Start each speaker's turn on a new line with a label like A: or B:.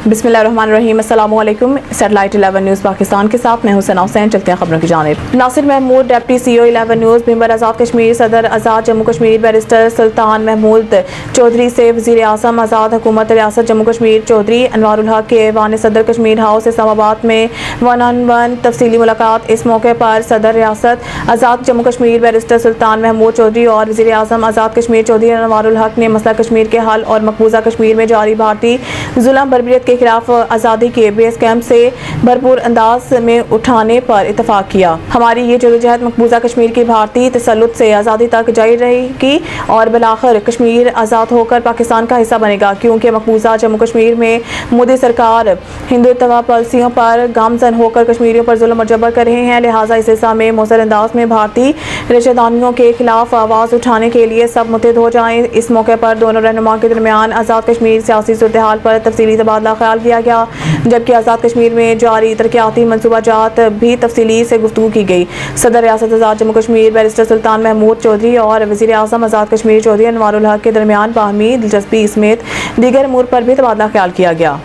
A: बिस्मिल्लाहिर्रहमानिर्रहीम। अस्सलाम वालेकुम। सैटेलाइट 11 न्यूज़ पाकिस्तान के साथ मैं हुसैन हुसैन। चलते हैं खबरों की जानिब। Nasir Mahmood deputy CEO 11 news, member Azad Kashmir, सदर आज़ाद जम्मू कश्मीर बैरिस्टर सुल्तान महमूद चौधरी से वज़ीर आज़म आज़ाद हुकूमत रियासत जम्मू कश्मीर चौधरी अनवारुल हक के ऐवान सदर कश्मीर हाउस इस्लामाबाद में 1-on-1 तफसीली मुलाकात। इस मौके पर सदर रियासत आज़ाद जम्मू कश्मीर बैरिस्टर सुल्तान महमूद चौधरी और वज़ीर आज़म आज़ाद कश्मीर चौधरी अनवारुल हक ने मसला कश्मीर के हल और मकबूजा कश्मीर में जारी भारतीय जुल्म बर्बरियत के खिलाफ आज़ादी के बेस कैंप से भरपूर अंदाज में उठाने पर इतफाक किया। हमारी ये जदोजहद मकबूजा कश्मीर की भारतीय तसल्लुत से आज़ादी तक जारी रहेगी और बिलाखिर कश्मीर आज़ाद होकर पाकिस्तान का हिस्सा बनेगा, क्योंकि मकबूजा जम्मू कश्मीर में मोदी सरकार हिंदुत्व पॉलिसियों पर गामजन होकर कश्मीरियों पर जुल्म और जबर कर रहे हैं। लिहाजा इस हिस्सा में मौसर अंदाज में भारतीय रिश्तेदारियों के खिलाफ आवाज़ उठाने के लिए सब मुत्तहिद हो जाएं। इस मौके पर दोनों रहनुमा के दरमियान आज़ाद कश्मीर सियासी सूरत हाल पर तफसीली तबादला ख्याल किया गया, जबकि आज़ाद कश्मीर में जारी तरक्याती मनसूबाजात भी तफसीली से गुफ्तगू की गई। सदर रियासत आज़ाद जम्मू कश्मीर बैरिस्टर सुल्तान महमूद चौधरी और वज़ीर आज़म आज़ाद कश्मीर चौधरी अनवारुल हक के दरमियान बाहमी दिलचस्पी समेत दीगर अमूर पर भी तबादला ख्याल किया गया।